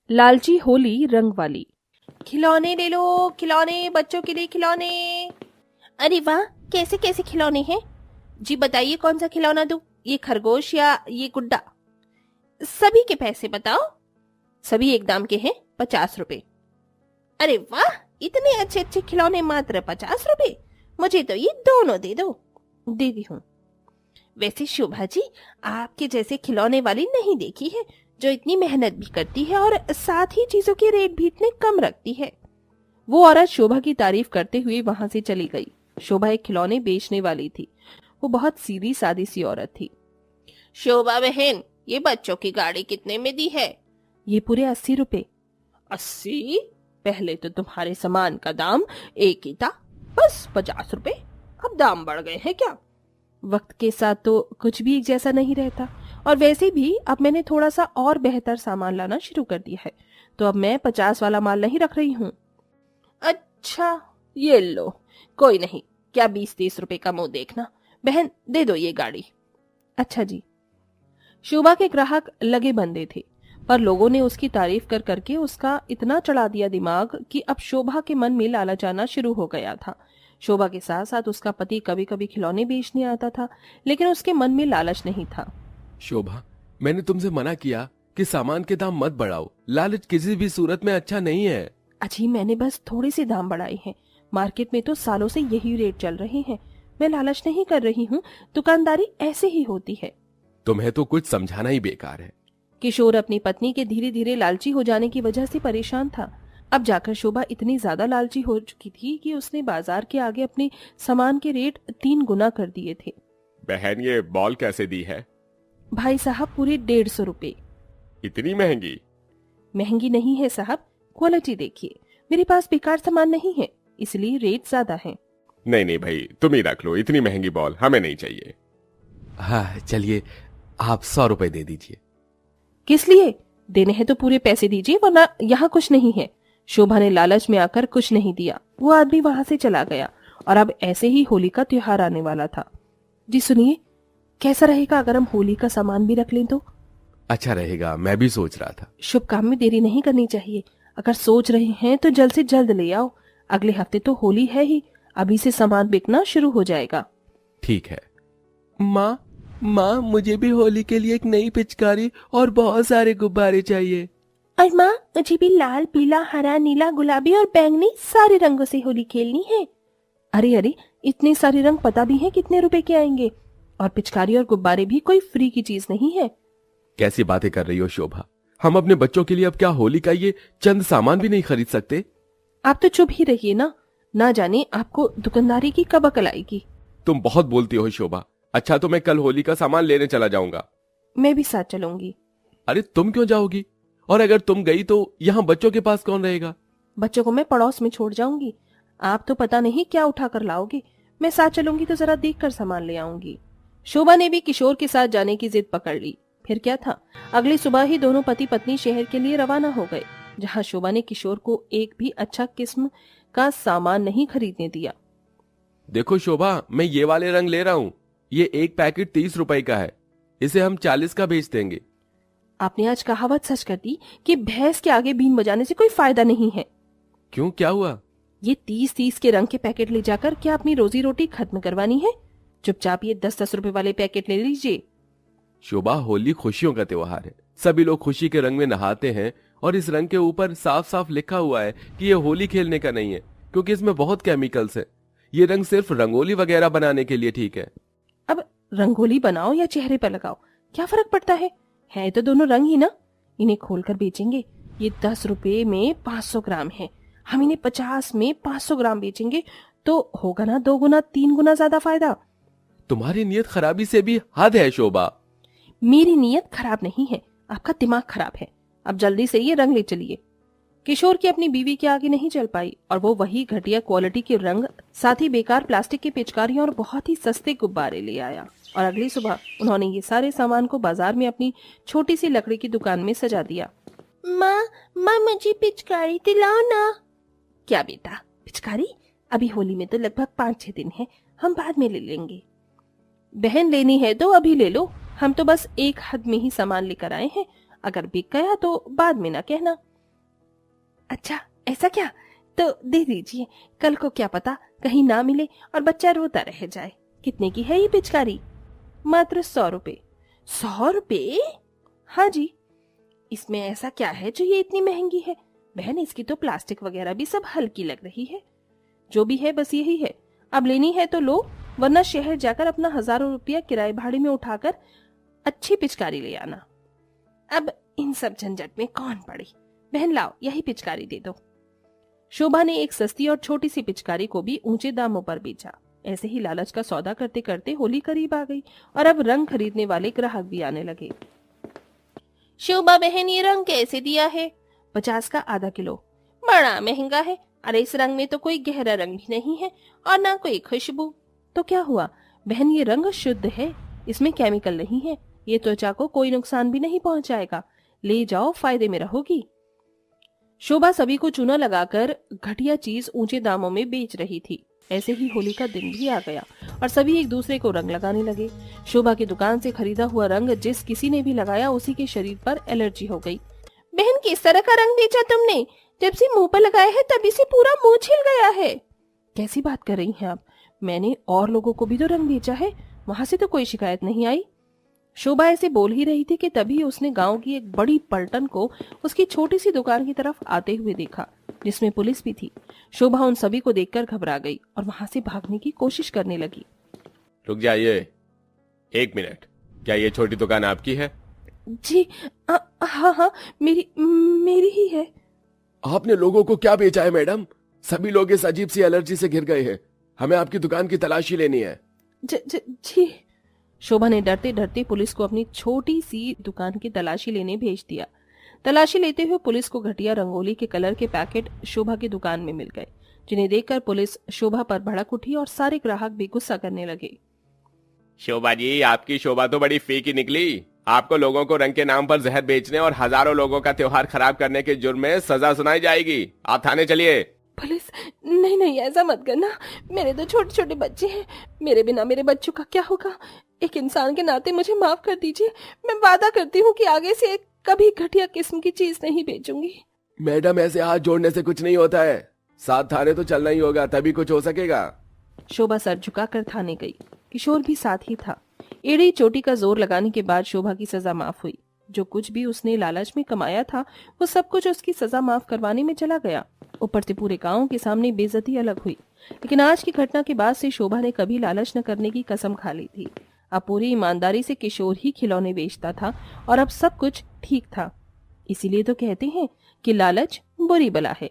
लालची होली रंग वाली। खिलौने ले लो, खिलौने, बच्चों के लिए खिलौने। अरे वाह, कैसे कैसे खिलौने हैं जी, बताइए कौन सा खिलौना दूं, ये खरगोश या ये गुड्डा? सभी के पैसे बताओ। सभी एक दाम के हैं, 50 रुपए। अरे वाह, इतने अच्छे अच्छे खिलौने मात्र 50 रुपए। मुझे तो ये दोनों दे दो। दे दी हूँ। वैसे शोभा जी, आपके जैसे खिलौने वाली नहीं देखी है, जो इतनी मेहनत भी करती है और साथ ही चीजों के रेट भी इतने कम रखती है। वो औरत शोभा की तारीफ करते हुए वहां से चली गई। शोभा एक खिलौने बेचने वाली थी। वो बहुत सीधी सादी सी औरत थी। शोभा बहन, ये बच्चों की गाड़ी कितने में दी है? ये पूरे 80 रुपए। 80? पहले तो तुम्हारे सामान का दाम एक ही था, बस 50 रुपए। अब दाम बढ़ गए हैं क्या? वक्त के साथ तो कुछ भी एक जैसा नहीं रहता, और वैसे भी अब मैंने थोड़ा सा और बेहतर सामान लाना शुरू कर दिया है, तो अब मैं 50 वाला माल नहीं रख रही हूँ। अच्छा, ये लो। कोई नहीं, क्या 20-30 रुपए का मुंह देखना। बहन, दे दो ये गाड़ी। अच्छा जी। शोभा के ग्राहक लगे बंदे थे, पर लोगों ने उसकी तारीफ कर करके उसका इतना चढ़ा दिया दिमाग कि अब शोभा के मन में लालच आना शुरू हो गया था। शोभा के साथ साथ उसका पति कभी कभी खिलौने बेचने आता था, लेकिन उसके मन में लालच नहीं था। शोभा, मैंने तुमसे मना किया कि सामान के दाम मत बढ़ाओ। लालच किसी भी सूरत में अच्छा नहीं है। अजी, मैंने बस थोड़े से दाम बढ़ाए हैं। मार्केट में तो सालों से यही रेट चल रहे हैं। मैं लालच नहीं कर रही हूँ, दुकानदारी ऐसे ही होती है। तुम्हें तो कुछ समझाना ही बेकार है। किशोर अपनी पत्नी के धीरे धीरे लालची हो जाने की वजह से परेशान था। अब जाकर शोभा इतनी ज्यादा लालची हो चुकी थी कि उसने बाजार के आगे अपने सामान के रेट 3 गुना कर दिए थे। बहन, ये बॉल कैसे दी है? भाई साहब, पूरे 150 रुपए। इतनी महंगी? महंगी नहीं है साहब, क्वालिटी देखिए। मेरे पास बेकार सामान नहीं है, इसलिए रेट ज्यादा है। नहीं नहीं भाई, तुम ही रख लो। इतनी महंगी बॉल हमें नहीं चाहिए। हाँ चलिए, आप 100 रुपए दे दीजिए। किस लिए देने हैं तो पूरे पैसे दीजिए, वरना यहाँ कुछ नहीं है। शोभा ने लालच में आकर कुछ नहीं दिया। वो आदमी वहां से चला गया, और अब ऐसे ही होली का त्योहार आने वाला था। जी सुनिए, कैसा रहेगा अगर हम होली का सामान भी रख लें तो? अच्छा रहेगा, मैं भी सोच रहा था। शुभ काम में देरी नहीं करनी चाहिए। अगर सोच रहे हैं तो जल्द से जल्द ले आओ। अगले हफ्ते तो होली है ही, अभी से सामान बिकना शुरू हो जाएगा। ठीक है। माँ, मुझे भी होली के लिए एक नई पिचकारी और बहुत सारे गुब्बारे चाहिए। और माँ, मुझे भी लाल, पीला, हरा, नीला, गुलाबी और बैंगनी सारे रंगों से होली खेलनी है। अरे अरे, इतने सारे रंग पता भी है कितने रुपए के आएंगे? और पिचकारी और गुब्बारे भी कोई फ्री की चीज नहीं है। कैसी बातें कर रही हो शोभा? हम अपने बच्चों के लिए अब क्या होली का ये चंद सामान भी नहीं खरीद सकते? आप तो चुप ही रहिए ना जाने आपको दुकानदारी की कब अकल आएगी। तुम बहुत बोलती हो शोभा। अच्छा, तो मैं कल होली का सामान लेने चला जाऊंगा। मैं भी साथ चलूंगी। अरे तुम क्यों जाओगी? और अगर तुम गई तो यहाँ बच्चों के पास कौन रहेगा? बच्चों को मैं पड़ोस में छोड़ जाऊंगी। आप तो पता नहीं क्या उठा कर लाओगे। मैं साथ चलूंगी तो जरा देख कर सामान ले आऊंगी। शोभा ने भी किशोर के साथ जाने की जिद पकड़ ली। फिर क्या था, अगली सुबह ही दोनों पति पत्नी शहर के लिए रवाना हो गए, जहाँ शोभा ने किशोर को एक भी अच्छा किस्म का सामान नहीं खरीदने दिया। देखो शोभा, मैं ये वाले रंग ले रहा हूँ। ये एक पैकेट 30 रुपए का है। इसे हम 40 का बेच देंगे। आपने आज कहावत सच कर दी कि भैंस के आगे बीन बजाने से कोई फायदा नहीं है। क्यों, क्या हुआ? ये 30-30 के रंग के पैकेट ले जाकर क्या अपनी रोजी रोटी खत्म करवानी है? चुपचाप ये 10-10 रुपए वाले पैकेट ले लीजिए। शोभा, होली खुशियों का त्योहार है। सभी लोग खुशी के रंग में नहाते हैं, और इस रंग के ऊपर साफ साफ लिखा हुआ है कि ये होली खेलने का नहीं है, क्योंकि इसमें बहुत केमिकल्स है। ये रंग सिर्फ रंगोली वगैरह बनाने के लिए ठीक है। अब रंगोली बनाओ या चेहरे पर लगाओ, क्या फर्क पड़ता है तो दोनों रंग ही ना। इन्हें खोलकर बेचेंगे। ये 10 रुपए में 500 ग्राम है। हम इन्हें 50 में 500 ग्राम बेचेंगे तो होगा ना 2 गुना 3 गुना ज्यादा फायदा। तुम्हारी नीयत खराबी से भी हद है शोभा। मेरी नीयत खराब नहीं है, आपका दिमाग खराब है। अब जल्दी से ये रंग ले चलिए। किशोर की अपनी बीवी के आगे नहीं चल पाई, और वो वही घटिया क्वालिटी के रंग, साथ ही बेकार प्लास्टिक की पिचकारियां और बहुत ही सस्ते गुब्बारे ले आया। और अगली सुबह उन्होंने ये सारे सामान को बाजार में अपनी छोटी सी लकड़ी की दुकान में सजा दिया। माँ मुझे पिचकारी दिलाओ ना। क्या बेटा, पिचकारी? अभी होली में तो लगभग 5-6 दिन है, हम बाद में ले लेंगे। बहन, लेनी है तो अभी ले लो। हम तो बस एक हद में ही सामान लेकर आए हैं, अगर बिक गया तो बाद में ना कहना। अच्छा ऐसा क्या? तो दे दीजिए, कल को क्या पता कहीं ना मिले और बच्चा रोता रह जाए। कितने की है ये पिचकारी? मात्र 100 रुपए। 100 रुपए? हाँ जी। इसमें ऐसा क्या है जो ये इतनी महंगी है? बहन, इसकी तो प्लास्टिक वगैरह भी सब हल्की लग रही है। जो भी है बस यही है। अब लेनी है तो लो, वरना शहर जाकर अपना हजारों रुपया किराए भाड़े में उठाकर अच्छी पिचकारी ले आना। अब इन सब झंझट में कौन पड़े। बहन लाओ, यही पिचकारी दे दो। शोभा ने एक सस्ती और छोटी सी पिचकारी को भी ऊंचे दामों पर बेचा। ऐसे ही लालच का सौदा करते करते होली करीब आ गई और अब रंग खरीदने वाले ग्राहक भी आने लगे। शोभा बहन, ये रंग कैसे दिया है? 50 का आधा किलो। बड़ा महंगा है। अरे इस रंग में तो कोई गहरा रंग भी नहीं है और ना कोई खुशबू। तो क्या हुआ बहन, ये रंग शुद्ध है, इसमें केमिकल नहीं है, ये त्वचा को कोई नुकसान भी नहीं पहुंचाएगा। ले जाओ, फायदे में रहोगी। शोभा सभी को चूना लगाकर घटिया चीज ऊंचे दामों में बेच रही थी। ऐसे ही होली का दिन भी आ गया और सभी एक दूसरे को रंग लगाने लगे। शोभा की दुकान से खरीदा हुआ रंग जिस किसी ने भी लगाया उसी के शरीर पर एलर्जी हो गई। बहन, किस तरह का रंग बेचा तुमने? जब से मुंह पर लगाया है तभी से पूरा मुंह छिल गया है। कैसी बात कर रही हैं आप? मैंने और लोगों को भी तो रंग बेचा है, वहां से तो कोई शिकायत नहीं आई। शोभा ऐसे बोल ही रही थी कि तभी उसने गांव की एक बड़ी पलटन को उसकी छोटी सी दुकान की तरफ आते हुए देखा, जिसमें पुलिस भी थी। शोभा उन सभी को देखकर घबरा गई और वहां से भागने की कोशिश करने लगी। रुक जाइए, 1 मिनट। क्या ये छोटी दुकान आपकी है? जी हाँ हाँ, मेरी ही है। आपने लोगों को क्या बेचा है मैडम? सभी लोग इस अजीब सी एलर्जी से घिर गए हैं। हमें आपकी दुकान की तलाशी लेनी है। जी। शोभा ने डरते डरते पुलिस को अपनी छोटी सी दुकान की तलाशी लेने भेज दिया। तलाशी लेते हुए पुलिस को घटिया रंगोली के कलर के पैकेट शोभा की दुकान में मिल गए, जिन्हें देखकर पुलिस शोभा पर भड़क उठी और सारे ग्राहक भी गुस्सा करने लगे। शोभा जी, आपकी शोभा तो बड़ी फीकी निकली। आपको लोगों को रंग के नाम पर जहर बेचने और हजारों लोगों का त्योहार खराब करने के जुर्म में सजा सुनाई जाएगी। आप थाने चलिए। पुलिस, नहीं ऐसा मत करना। मेरे तो छोटे छोटे बच्चे हैं, मेरे बिना मेरे बच्चों का क्या होगा? एक इंसान के नाते मुझे माफ कर दीजिए। मैं वादा करती हूँ कि आगे से कभी घटिया किस्म की चीज नहीं बेचूंगी। मैडम, ऐसे हाथ जोड़ने से कुछ नहीं होता है। साथ थाने तो चलना ही होगा, तभी कुछ हो सकेगा। शोभा सर झुकाकर थाने गई। किशोर भी साथ ही था। एड़ी चोटी का जोर लगाने के बाद शोभा की सजा माफ हुई। जो कुछ भी उसने लालच में कमाया था वो सब कुछ उसकी सजा माफ करवाने में चला गया। ऊपर से पूरे गांव के सामने बेइज्जती अलग हुई। लेकिन आज की घटना के बाद से शोभा ने कभी लालच न करने की कसम खा ली थी। अब पूरी ईमानदारी से किशोर ही खिलौने बेचता था और अब सब कुछ ठीक था। इसीलिए तो कहते हैं कि लालच बुरी बला है।